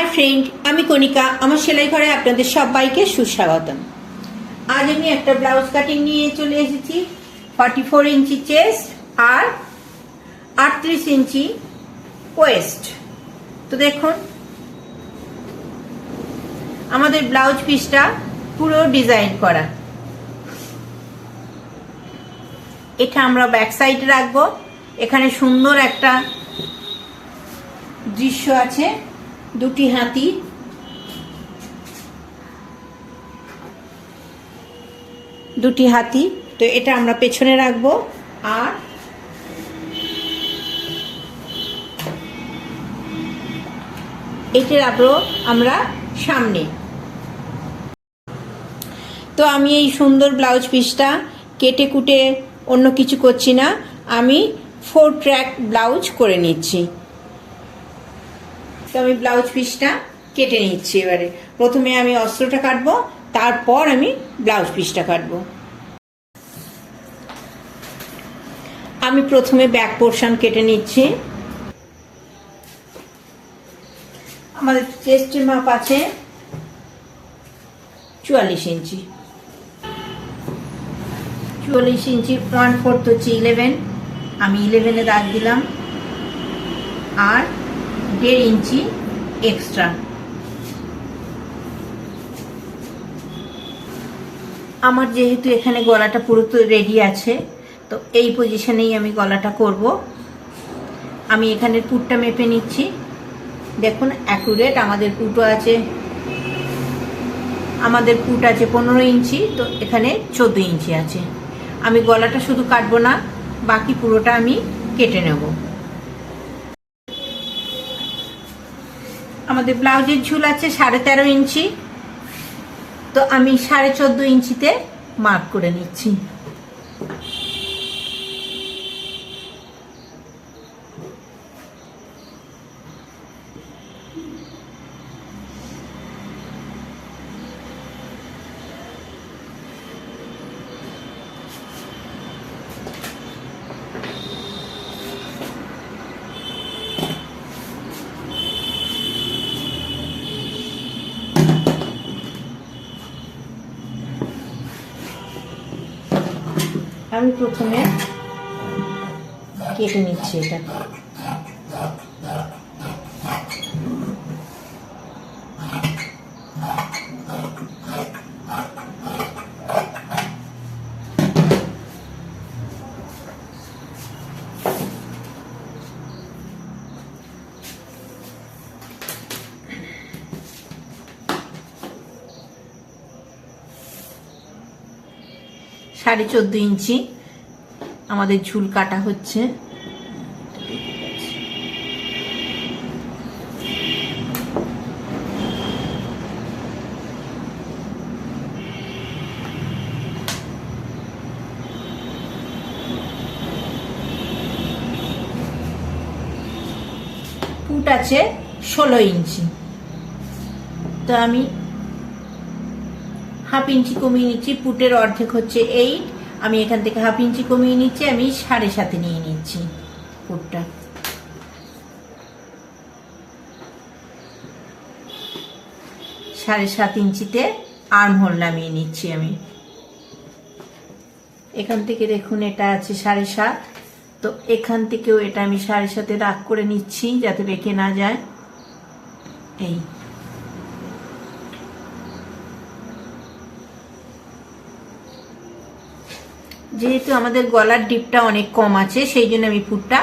Hi friend, আমি কণিকা। আমার সেলাই ঘরে আপনাদের সবাইকে সুস্বাগতম। আজ আমি একটা ব্লাউজ কাটিং নিয়ে চলে এসেছি। 44 ইঞ্চি চেস্ট আর 38 ইঞ্চি ওয়েস্ট। তো দেখুন, আমাদের ব্লাউজ পিসটা পুরো ডিজাইন করা। এটা আমরা ব্যাক সাইডে রাখবো। এখানে সুন্দর একটা দৃশ্য আছে, দুটি হাতি। তো এটা আমরা পেছনে রাখবো আর এটা রাখবো আমরা সামনে। তো আমি এই সুন্দর ব্লাউজ পিসটা কেটে কুটে অন্য কিছু করছি না, আমি 4 ট্র্যাক ব্লাউজ করে নিচ্ছি। তো আমি ব্লাউজ পিসটা কেটে নিচ্ছি। এবারে প্রথমে আমি অস্ত্রটা কাটবো, তারপর আমি ব্লাউজ পিসটা কাটবো। আমি প্রথমে ব্যাক পোর্শন কেটে নিচ্ছি। আমাদের চেস্টের মাপ আছে 44 ইঞ্চি। 44 ইঞ্চি 1/4 হচ্ছে 11। আমি 11-এ দাগ দিলাম আর 1.5 ইঞ্চি এক্সট্রা। আমার যেহেতু এখানে গলাটা পুরো তো রেডি আছে, তো এই পজিশনেই আমি গলাটা করব। আমি এখানে পুটটা মেপে নিচ্ছি। দেখুন অ্যাকুরেট আমাদের পুট আছে 15 ইঞ্চি, তো এখানে 14 ইঞ্চি আছে। আমি গলাটা শুধু কাটবো না, বাকি পুরোটা আমি কেটে নেব। আমাদের ব্লাউজের ঝুল আছে 13.5 ইঞ্চি, তো আমি 14.5 ইঞ্চিতে মার্ক করে নিচ্ছি। আমি প্রথমে কেটে নিচ্ছি এটা। সাড়ে 14 ইঞ্চি আমাদের ঝুল কাটা হচ্ছে। পুট আছে 16 ইঞ্চি, তো আমি 1/2 ইঞ্চি কমিয়ে নিচ্ছি। পুটের অর্ধেক হচ্ছে 8, আমি এখান থেকে 1/2 ইঞ্চি কমিয়ে নিচ্ছি। আমি 7.5 নিয়ে নিচ্ছি পুটটা। সাড়ে 7 ইঞ্চিতে আর্ম হোল নামিয়ে নিচ্ছি আমি। এখান থেকে দেখুন এটা আছে 7.5, তো এখান থেকেও এটা আমি 7.5 দাগ করে নিচ্ছি যাতে বেঁকে না যায়। এই যেহেতু আমাদের গলার ডিপটা অনেক কম আছে, সেই জন্য আমি পুটটা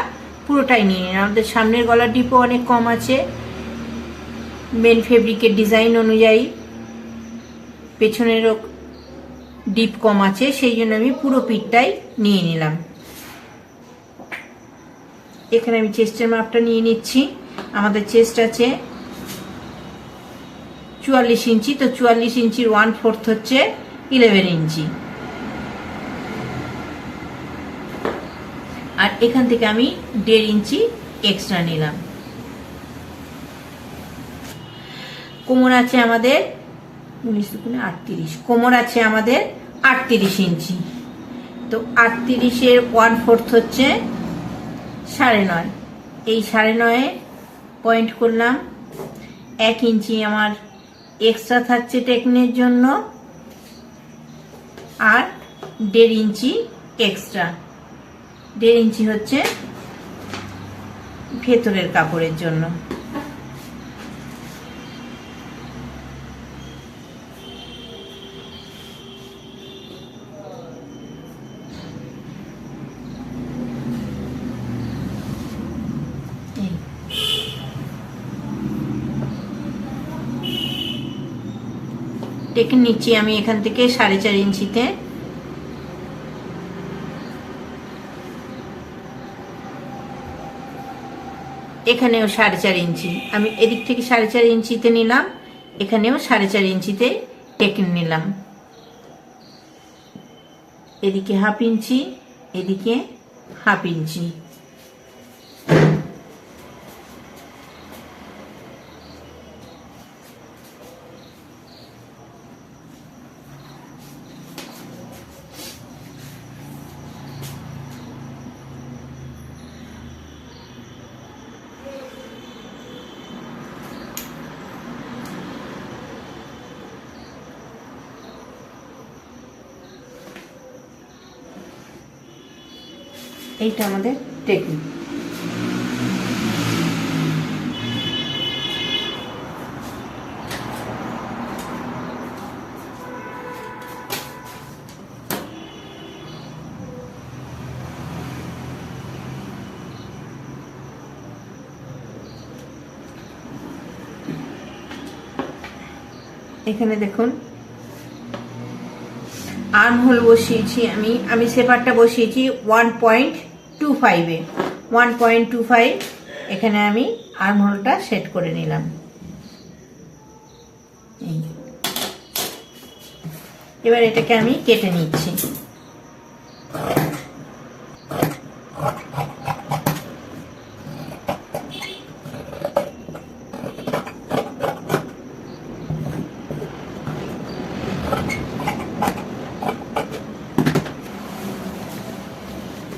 পুরোটাই নিয়ে নিই। আমাদের সামনের গলার ডিপও অনেক কম আছে, মেন ফেব্রিকের ডিজাইন অনুযায়ী পেছনেরও ডিপ কম আছে, সেই জন্য আমি পুরো পিঠটাই নিয়ে নিলাম। এখানে আমি চেস্টের মাপটা নিয়ে নিচ্ছি। আমাদের চেস্ট আছে 44 ইঞ্চি, তো 44 ইঞ্চির 1/4 হচ্ছে 11 ইঞ্চি। আর এখান থেকে আমি 1.5 ইঞ্চি এক্সট্রা নিলাম। কোমর আছে আমাদের 38, কোমর আছে আমাদের 38 ইঞ্চি, তো 38-এর 1/4 হচ্ছে 9.5। এই 9.5 পয়েন্ট করলাম। 1 ইঞ্চি আমার এক্সট্রা থাকছে টেকনের জন্য, আর 1.5 ইঞ্চি এক্সট্রা। 1.5 ইঞ্চি হচ্ছে ভেতরের কাপড়ের জন্য। টেকে নিচ্ছি আমি এখান থেকে 4.5 ইঞ্চিতে। এখানেও 4.5 ইঞ্চি, আমি এদিক থেকে 4.5 ইঞ্চিতে নিলাম, এখানেও 4.5 ইঞ্চিতে টেকে নিলাম। এদিকে 1/2 ইঞ্চি, এদিকে 1/2 ইঞ্চি। এইটা আমাদের টেকনিক। এখানে দেখুন আর্মহোল বসিয়েছি আমি সেপারটা বসিয়েছি 1.25 1.25। এখানে আমি আর্মহোলটা সেট করে নিলাম। এবার এটাকে আমি কেটে নিচ্ছি।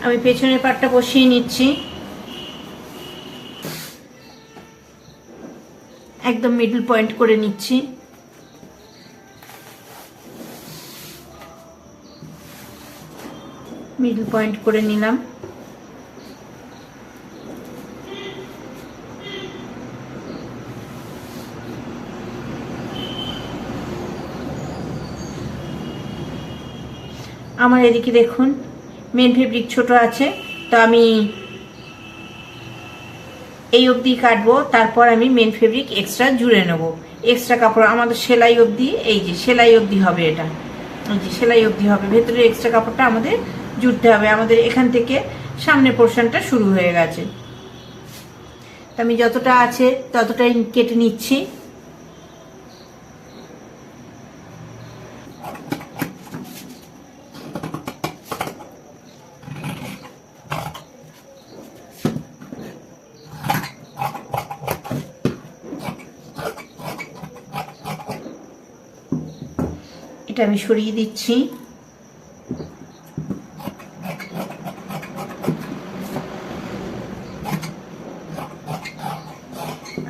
আমি পেছনের পাটটা বসিয়ে নিচ্ছি, একদম মিডল পয়েন্ট করে নিচ্ছি। মিডল পয়েন্ট করে নিলাম। আমার এদিকে দেখুন মেন ফেব্রিক ছোট আছে, তো আমি এই অবধি কাটবো, তারপর আমি মেন ফেব্রিক এক্সট্রা জুড়ে নেব। এক্সট্রা কাপড় আমাদের সেলাই অবধি, এই যে সেলাই অবধি হবে, এটা এই যে সেলাই অবধি হবে, ভেতরের এক্সট্রা কাপড়টা আমাদের জুড়তে হবে। আমাদের এখান থেকে সামনের পোর্শনটা শুরু হয়ে গেছে, তো আমি যতটা আছে ততটাই কেটে নিচ্ছি। এটা আমি সরিয়ে দিচ্ছি।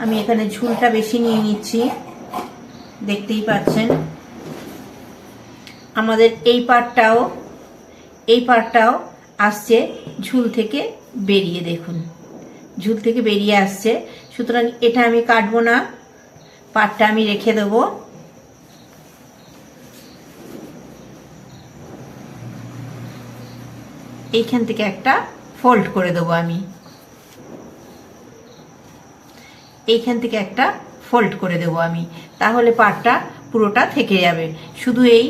আমি এখানে ঝুলটা বেশি নিয়ে নিচ্ছি, দেখতেই পাচ্ছেন। আমাদের এই পার্টটাও আসছে ঝুল থেকে বেরিয়ে, দেখুন ঝুল থেকে বেরিয়ে আসছে। সুতরাং এটা আমি কাটবো না, পার্টটা আমি রেখে দেবো। এইখান থেকে একটা ফোল্ড করে দেবো আমি, এইখান থেকে একটা ফোল্ড করে দেবো আমি, তাহলে পাটটা পুরোটা থেকে যাবে, শুধু এই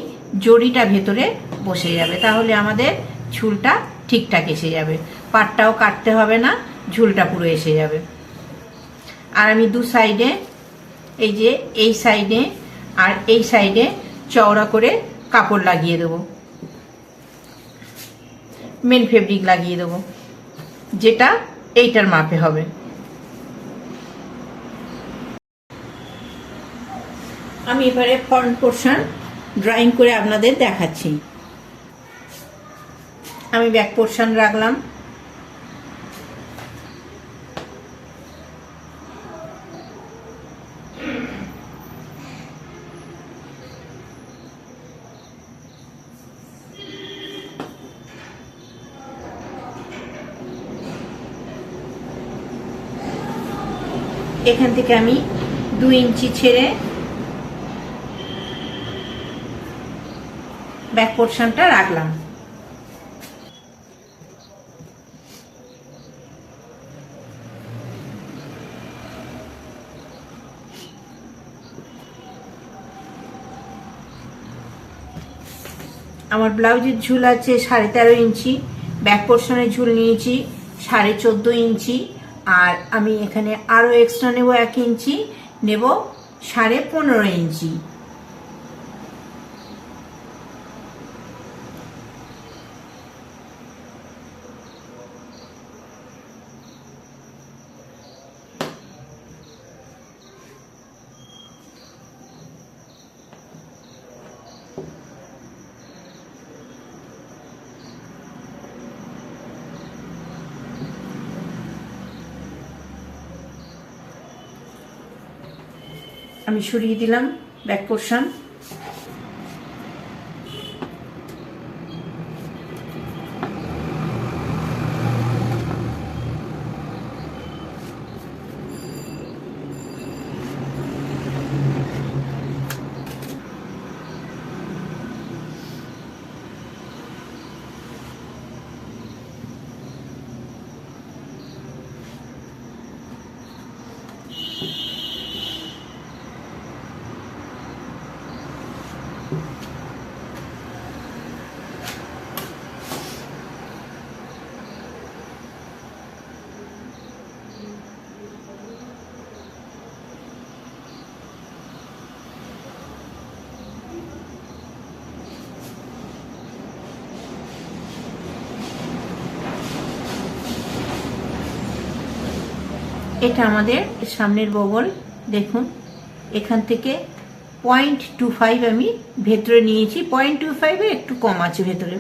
জড়িটা ভেতরে বসে যাবে, তাহলে আমাদের ঝুলটা ঠিকঠাক এসে যাবে। পাটটাও কাটতে হবে না, ঝুলটা পুরো এসে যাবে। আর আমি দু সাইডে, এই যে এই সাইডে আর এই সাইডে চওড়া করে কাপড় লাগিয়ে দেবো, মেন ফেব্রিক লাগিয়ে দেবো, যেটা এইটার মাপে হবে। আমি এবারে ফ্রন্ট পোর্শন ড্রয়িং করে আপনাদের দেখাচ্ছি। আমি ব্যাক পোর্শন রাখলাম, এখান থেকে আমি 2 ইঞ্চি ছেড়ে ব্যাক পোর্শনটা রাখলাম। আমার ব্লাউজের ঝুল আছে 13.5 ইঞ্চি, ব্যাক পোর্শনের ঝুল নিয়েছি 14.5 ইঞ্চি, আর আমি এখানে আরো এক্সট্রা নেব 1 ইঞ্চি, নেব 15.5 ইঞ্চি। আমি সরিয়ে দিলাম ব্যাক পোর্শন। এটা আমাদের সামনের বগল, দেখুন এখান থেকে 0.25 আমি ভেতরে নিয়েছি, 0.25 এর একটু কম আছে ভেতরে।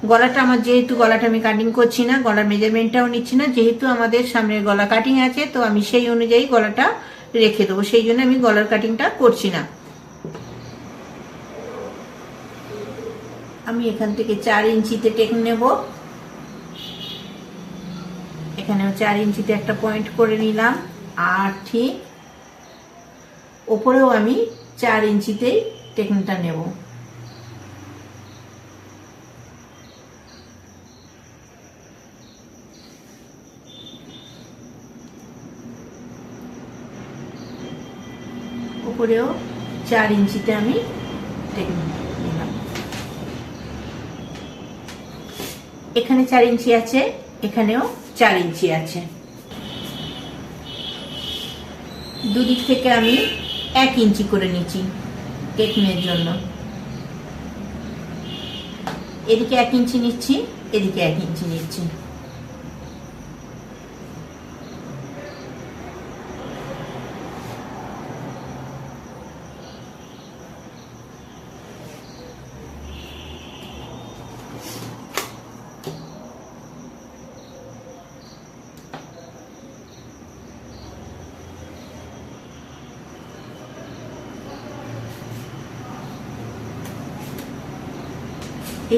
গলাটা আমার, যেহেতু গলাটা আমি কাটিং করছি না, গলার মেজারমেন্টটাও নিচ্ছি না, যেহেতু আমাদের সামনের গলা কাটিং আছে, তো আমি সেই অনুযায়ী গলাটা রেখে দেবো, সেই জন্য আমি গলার কাটিংটা করছি না। আমি এখান থেকে 4 ইঞ্চিতে টেক নেব, এখানেও 4 ইঞ্চিতে একটা পয়েন্ট করে নিলাম, আর ঠিক ওপরেও আমি 4 ইঞ্চিতেই টেকনিকটা নেব। উপরেও 4 ইঞ্চিতে আমি টেকনিক নিলাম। এখানে 4 ইঞ্চি আছে, এখানেও 4 ইঞ্চি আছে। দুদিক থেকে আমি 1 ইঞ্চি করে নিচ্ছি টেকনের জন্য। এদিকে 1 ইঞ্চি নিচ্ছি, এদিকে 1 ইঞ্চি নিচ্ছি।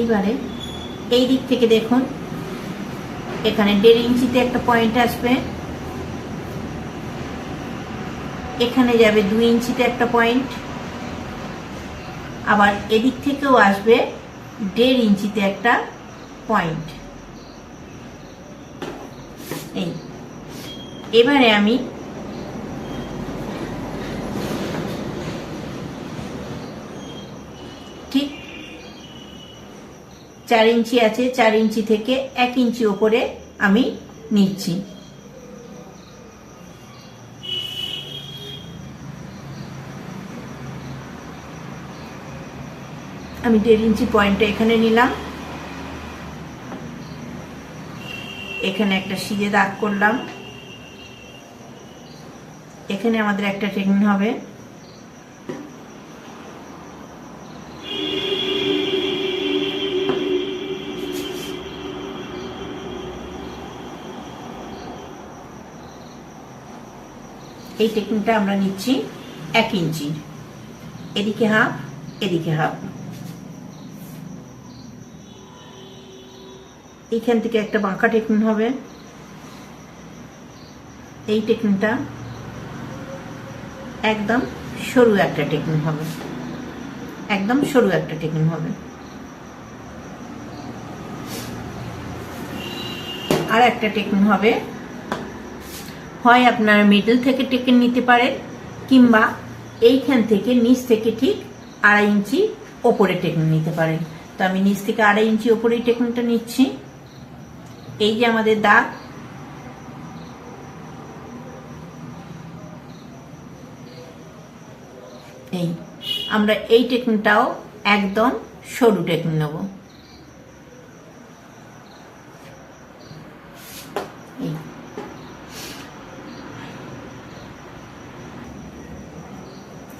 এইবারে এই দিক থেকে দেখুন, এখানে 1.5 ইঞ্চিতে একটা পয়েন্ট আসবে, এখানে যাবে 2 ইঞ্চিতে একটা পয়েন্ট, আবার এদিক থেকেও আসবে 1.5 ইঞ্চিতে একটা পয়েন্ট। এই এবারে আমি ঠিক 4 ইঞ্চি আছে, 4 ইঞ্চি থেকে 1 ইঞ্চি উপরে আমি নিচ্ছি। আমি 1.5 ইঞ্চি পয়েন্টটা এখানে নিলাম, এখানে একটা সিজে দাগ করলাম, এখানে আমাদের একটা টেকনিক হবে। এই টেকনিকটা আমরা নিচ্ছি 1 ইঞ্চি, এদিকে হাফ, এদিকে হাফ। এখান থেকে একটা বাঁকা টেকনিক হবে, এই টেকনিকটা একদম সরু একটা টেকনিক হবে, একদম সরু একটা টেকনিক হবে। আর একটা টেকনিক হবে, হয় আপনারা মিডল থেকে টেকেন নিতে পারেন, কিংবা এইখান থেকে নিচ থেকে ঠিক 2.5 ইঞ্চি ওপরে টেকনিক নিতে পারেন। তো আমি নিচ থেকে 2.5 ইঞ্চি ওপরে টেকনিকটা নিচ্ছি। এই যে আমাদের দাগ, এই আমরা এই টেকনিকটাও একদম সরু টেকনিক নেব।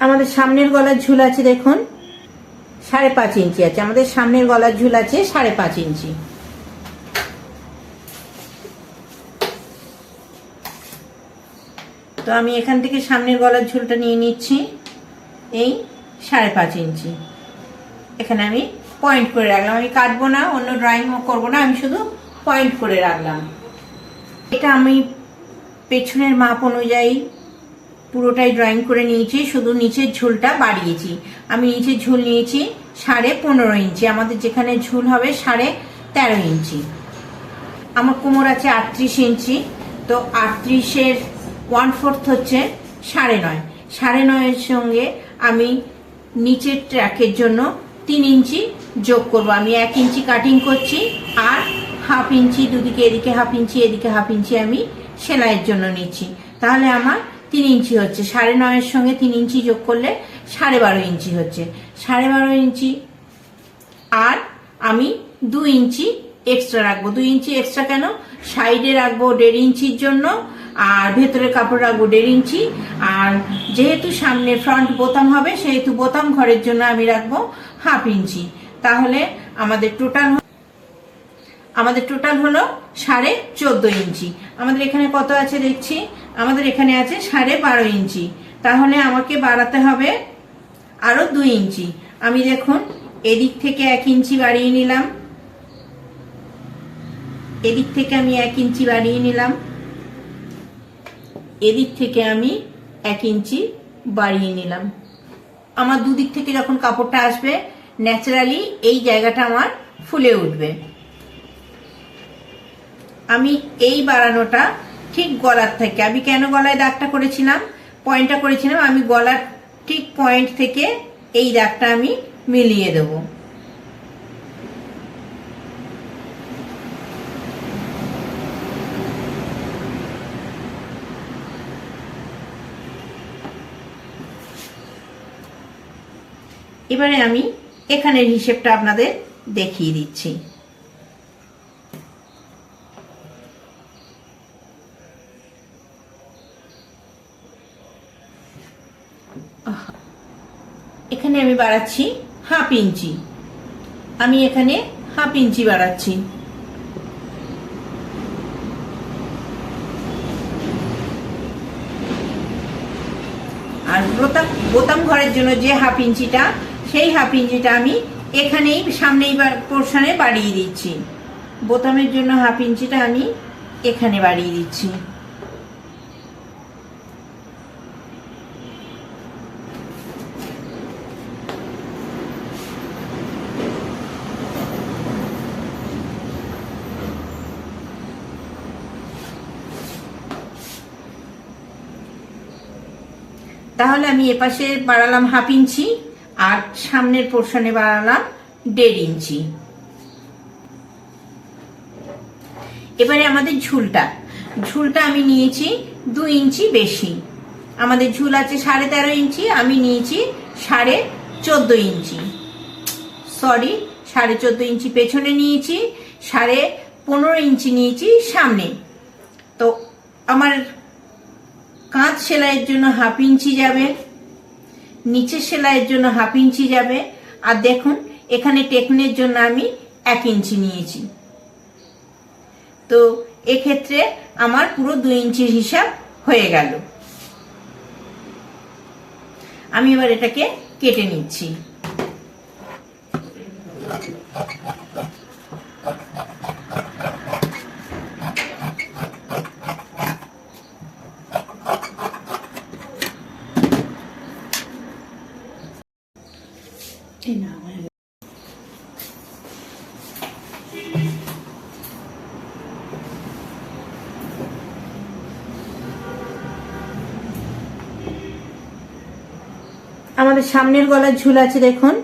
আমাদের সামনের গলার ঝুল আছে দেখুন 5.5 ইঞ্চি আছে, আমাদের সামনের গলার ঝুল আছে 5.5 ইঞ্চি। তো আমি এখান থেকে সামনের গলার ঝুলটা নিয়ে নিচ্ছি, এই 5.5 ইঞ্চি। এখানে আমি পয়েন্ট করে রাখলাম, আমি কাটবো না, অন্য ড্রয়িংও করবো না, আমি শুধু পয়েন্ট করে রাখলাম। এটা আমি পেছনের মাপ অনুযায়ী পুরোটাই ড্রয়িং করে নিয়েছি, শুধু নিচের ঝুলটা বাড়িয়েছি। আমি নিচের ঝুল নিয়েছি 15.5 ইঞ্চি, আমাদের যেখানে ঝুল হবে 13.5 ইঞ্চি। আমার কোমর আছে 38 ইঞ্চি, তো 38-এর 1/4 হচ্ছে 9.5। 9.5-এর সঙ্গে আমি নিচের ট্র্যাকের জন্য 3 ইঞ্চি যোগ করব। আমি 1 ইঞ্চি কাটিং করছি, আর 1/2 ইঞ্চি দুদিকে, এদিকে 1/2 ইঞ্চি, এদিকে 1/2 ইঞ্চি আমি সেলাইয়ের জন্য নিচ্ছি। তাহলে আমার 3 ইঞ্চি হচ্ছে, 9.5-এর সঙ্গে 3 ইঞ্চি যোগ করলে 12.5 ইঞ্চি হচ্ছে। 12.5 ইঞ্চি, আর আমি 2 ইঞ্চি এক্সট্রা রাখবো। 2 ইঞ্চি এক্সট্রা কেন? সাইডে রাখবো 1.5 ইঞ্চির জন্য, আর ভেতরে কাপড় রাখবো 1.5 ইঞ্চি। আর যেহেতু সামনে ফ্রন্ট বোতাম হবে, সেহেতু বোতাম ঘরের জন্য আমি রাখবো 1/2 ইঞ্চি। তাহলে আমাদের টোটাল হলো 14.5 ইঞ্চি। আমাদের এখানে কত আছে দেখছি, আমাদের এখানে আছে 12.5 ইঞ্চি। তাহলে আমাকে বাড়াতে হবে আরো 2 ইঞ্চি। আমি দেখুন এদিক থেকে 1 ইঞ্চি বাড়িয়ে নিলাম, এদিক থেকে আমি 1 ইঞ্চি বাড়িয়ে নিলাম, এদিক থেকে আমি 1 ইঞ্চি বাড়িয়ে নিলাম। আমার দুদিক থেকে যখন কাপড়টা আসবে, ন্যাচারালি এই জায়গাটা আমার ফুলে উঠবে। আমি এই বাড়ানোটা ঠিক গলার থেকে, আমি কেন গলায় দাগটা করেছিলাম, পয়েন্টটা করেছিলাম, আমি গলার ঠিক পয়েন্ট থেকে এই দাগটা আমি মিলিয়ে দেব। এবারে আমি এখানের হিসেবটা আপনাদের দেখিয়ে দিচ্ছি। এখানে আমি বাড়াচ্ছি 1/2 ইঞ্চি, আমি এখানে 1/2 ইঞ্চি বাড়াচ্ছি। আর বোতাম ঘরের জন্য যে 1/2 ইঞ্চিটা, সেই 1/2 ইঞ্চিটা আমি এখানেই সামনেই পোর্শনে বাড়িয়ে দিচ্ছি। বোতামের জন্য 1/2 ইঞ্চিটা আমি এখানে বাড়িয়ে দিচ্ছি। তাহলে আমি এপাশে বাড়ালাম 1/2 ইঞ্চি, আর সামনের পোর্শনে বাড়ালাম 1.5 ইঞ্চি। এবারে আমাদের ঝুলটা আমি নিয়েছি 2 ইঞ্চি বেশি। আমাদের ঝুল আছে 13.5 ইঞ্চি, আমি নিয়েছি 14.5 ইঞ্চি, সরি 14.5 ইঞ্চি পেছনে নিয়েছি, 15.5 ইঞ্চি নিয়েছি সামনে। তো আমার কাঁধ সেলাইয়ের জন্য 1/2 ইঞ্চি যাবে, নিচের সেলাইয়ের জন্য 1/2 ইঞ্চি যাবে, আর দেখুন এখানে টেকনের জন্য আমি 1 ইঞ্চি নিয়েছি। তো এক্ষেত্রে আমার পুরো 2 ইঞ্চির হিসাব হয়ে গেল। আমি এবার এটাকে কেটে নিচ্ছি। আমাদের সামনের গলার ঝুল আছে দেখুন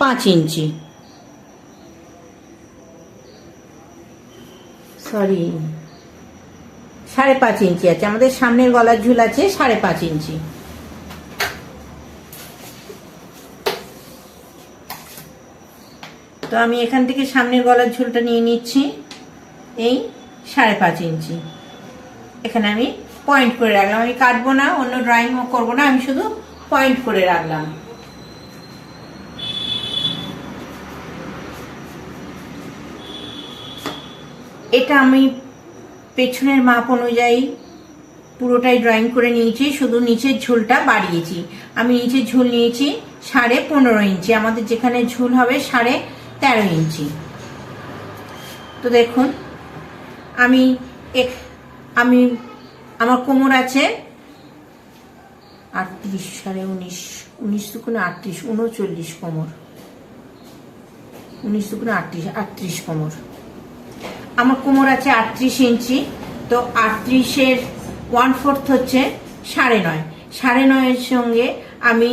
5 ইঞ্চি, সরি 5.5 ইঞ্চি আছে। আমাদের সামনের গলার ঝুল আছে 5.5 ইঞ্চি। তো আমি এখান থেকে সামনের গলার ঝুলটা নিয়ে নিচ্ছি এই 5.5 ইঞ্চি। এখানে আমি পয়েন্ট করে রাখলাম, আমি কাটবো না, অন্য ড্রয়িংও করবো না, আমি শুধু পয়েন্ট করে রাখলাম। এটা আমি পেছনের মাপ অনুযায়ী পুরোটাই ড্রয়িং করে নিয়েছি, শুধু নিচের ঝুলটা বাড়িয়েছি। আমি নিচের ঝুল নিয়েছি 15.5 ইঞ্চি, আমাদের যেখানে ঝুল হবে 13.5 ইঞ্চি। তো দেখুন আমি আমার কোমর আছে 38, 19.5, 19 দুগুণে 38, 39 কোমর, 19 দুগুণে 38 কোমর। আমার কোমর আছে 38 ইঞ্চি। তো 38-এর 1/4 হচ্ছে 9.5। 9.5-এর সঙ্গে আমি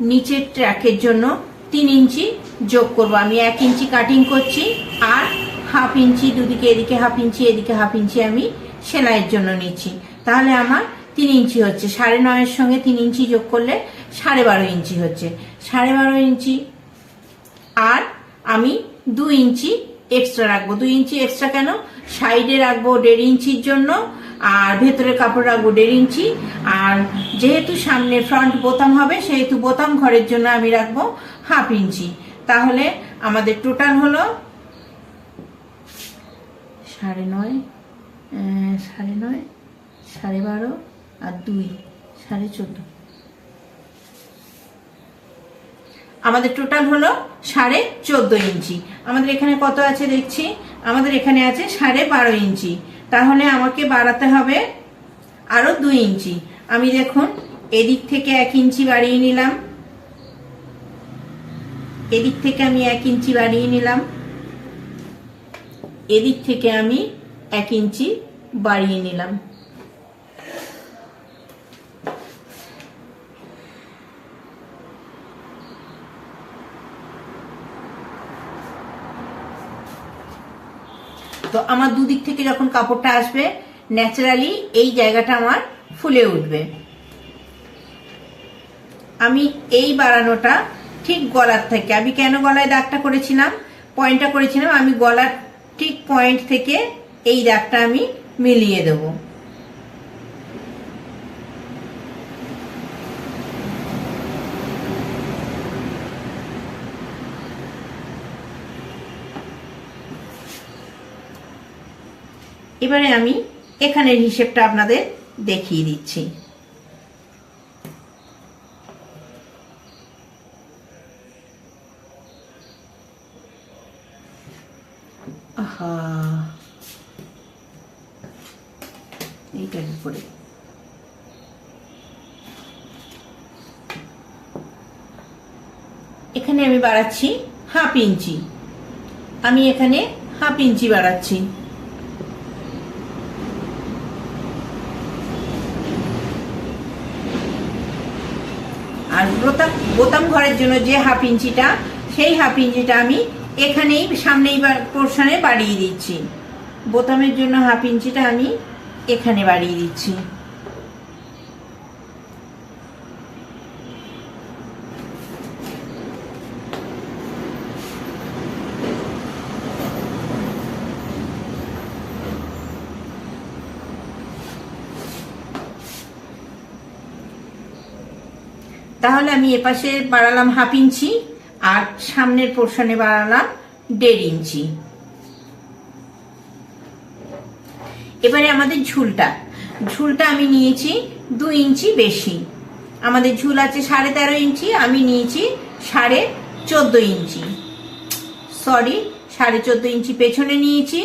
নিচের ট্র্যাকের জন্য 3 ইঞ্চি যোগ করব। আমি 1 ইঞ্চি কাটিং করছি আর 1/2 ইঞ্চি, দুদিকে এদিকে 1/2 ইঞ্চি এদিকে 1/2 ইঞ্চি আমি সেলাইয়ের জন্য নিচ্ছি। তাহলে আমার 3 ইঞ্চি হচ্ছে। 9.5-এর সঙ্গে 3 ইঞ্চি যোগ করলে 12.5 ইঞ্চি হচ্ছে। 12.5 ইঞ্চি আর আমি 2 ইঞ্চি এক্সট্রা রাখবো। 2 ইঞ্চি এক্সট্রা কেন? সাইডে রাখবো 1.5 ইঞ্চির জন্য আর ভেতরে কাপড় রাখবো 1.5 ইঞ্চি। আর যেহেতু সামনে ফ্রন্ট বোতাম হবে সেহেতু বোতাম ঘরের জন্য আমি রাখবো 1/2 ইঞ্চি। তাহলে আমাদের টোটাল হলো 9.5, 9.5, 12.5 আর 2 14.5। আমাদের টোটাল হলো 14.5 ইঞ্চি। আমাদের এখানে কত আছে দেখছি, আমাদের এখানে আছে 12.5 ইঞ্চি। তাহলে আমাকে বাড়াতে হবে আরো 2 ইঞ্চি। আমি দেখুন এদিক থেকে 1 ইঞ্চি বাড়িয়ে নিলাম, এদিক থেকে আমি 1 ইঞ্চি বাড়িয়ে নিলাম, এদিক থেকে আমি 1 ইঞ্চি বাড়িয়ে নিলাম। তো আমার দুদিক থেকে যখন কাপড়টা আসবে ন্যাচারালি এই জায়গাটা আমার ফুলে উঠবে। আমি এই বাড়ানোটা ঠিক গলার থেকে, আমি কেন গলায় দাগটা করেছিলাম, পয়েন্টটা করেছিলাম, আমি গলার ঠিক পয়েন্ট থেকে এই দাগটা আমি মিলিয়ে দেবো। এবারে আমি এখানের হিসেবটা আপনাদের দেখিয়ে দিচ্ছি। এইটার উপরে এখানে আমি বাড়াচ্ছি 1/2 ইঞ্চি, আমি এখানে 1/2 ইঞ্চি বাড়াচ্ছি। আর বোতাম ঘরের জন্য যে 1/2 ইঞ্চিটা, সেই 1/2 ইঞ্চিটা আমি এখানেই সামনেই পোর্শনে বাড়িয়ে দিচ্ছি। বোতামের জন্য 1/2 ইঞ্চিটা আমি এখানে বাড়িয়ে দিচ্ছি। তাহলে আমি এপাশে বাড়ালাম 1/2 ইঞ্চি আর সামনের পোর্শনে বাড়ালাম 1.5 ইঞ্চি। এবারে আমাদের ঝুলটা আমি নিয়েছি 2 ইঞ্চি বেশি। আমাদের ঝুল আছে 13.5 ইঞ্চি, আমি নিয়েছি 14.5 ইঞ্চি, সরি 14.5 ইঞ্চি পেছনে নিয়েছি,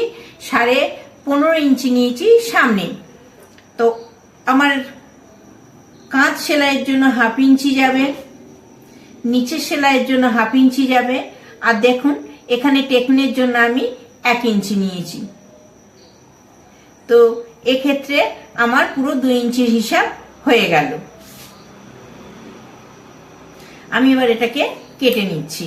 15.5 ইঞ্চি নিয়েছি সামনে। তো আমার কাঁধ সেলাইয়ের জন্য 1/2 ইঞ্চি যাবে, নিচের সেলাইয়ের জন্য 1/2 ইঞ্চি যাবে, আর দেখুন এখানে টেকনের জন্য আমি 1 ইঞ্চি নিয়েছি। তো এক্ষেত্রে আমার পুরো 2 ইঞ্চির হিসাব হয়ে গেল। আমি এবার এটাকে কেটে নিচ্ছি।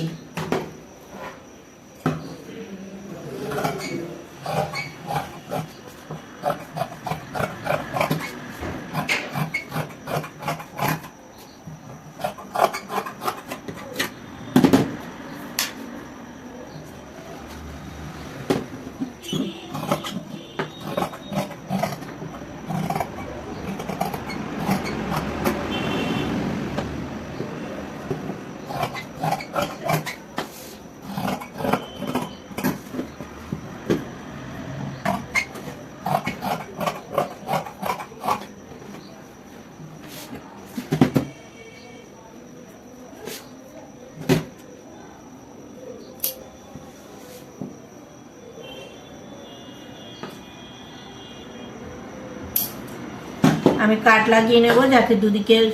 আমি কাট লাগিয়ে নেব যাতে দুদিকের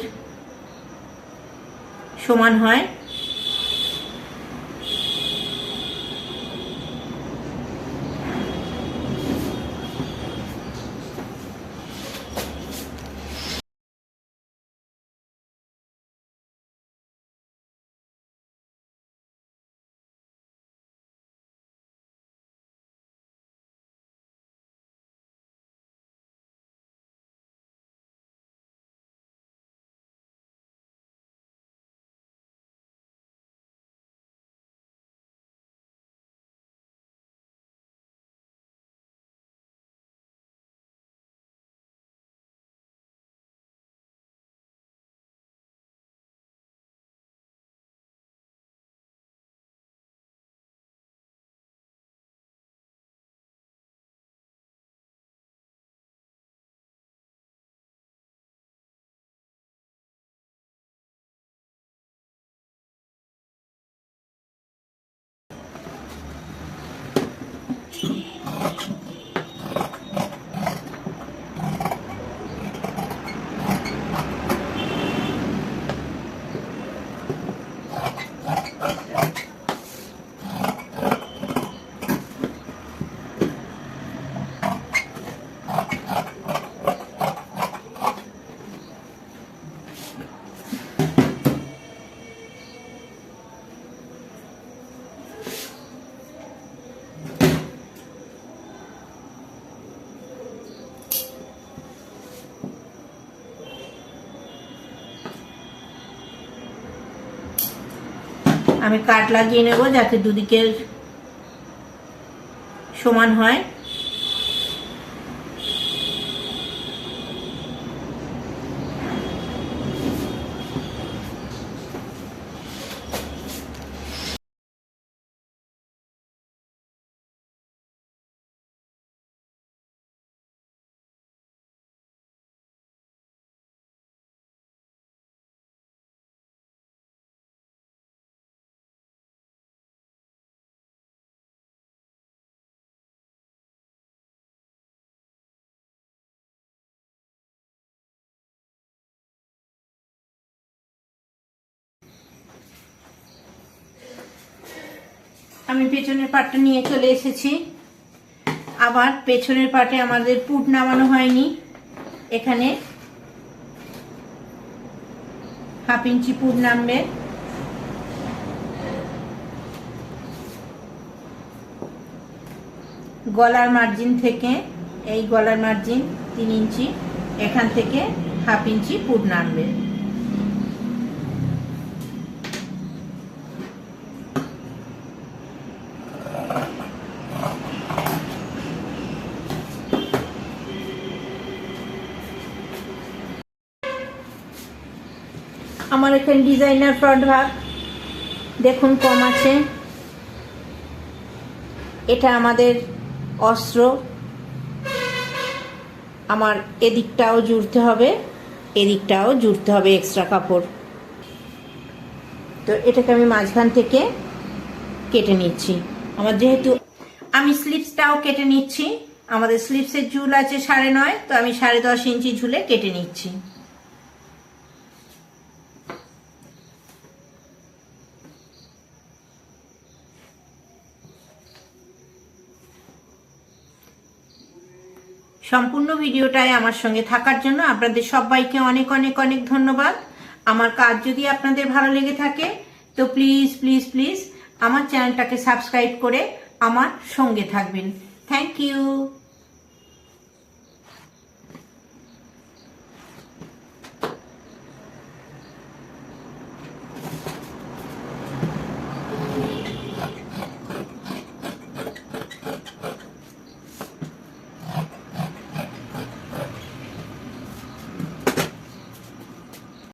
সমান হয়। আমি কাট লাগিয়ে নেব যাতে দুদিকের সমান হয়। আমি পেছনের পাটটা নিয়ে চলে এসেছি। আবার পেছনের পাটে আমাদের পুট নামানো হয়নি, এখানে 1/2 ইঞ্চি পুট নামবে। গলার মার্জিন থেকে, এই গলার মার্জিন 3 ইঞ্চি, এখান থেকে 1/2 ইঞ্চি পুট নামবে। আমার এখানে ডিজাইনার ফ্রন্ট ভাগ দেখুন কম আছে, এটা আমাদের অস্ত্র। আমার এদিকটাও জুড়তে হবে, এদিকটাও জুড়তে হবে এক্সট্রা কাপড়। তো এটাকে আমি মাঝখান থেকে কেটে নিচ্ছি। আমার যেহেতু আমি স্লিপসটাও কেটে নিচ্ছি, আমাদের স্লিপসের ঝুল আছে 9.5, তো আমি 10.5 ইঞ্চি ঝুলে কেটে নিচ্ছি। সম্পূর্ণ ভিডিওটায় আমার সঙ্গে থাকার জন্য আপনাদের সবাইকে অনেক অনেক অনেক ধন্যবাদ। আমার কাজ যদি আপনাদের ভালো লেগে থাকে তো প্লিজ প্লিজ প্লিজ আমার চ্যানেলটাকে সাবস্ক্রাইব করে আমার সঙ্গে থাকবেন। Thank you.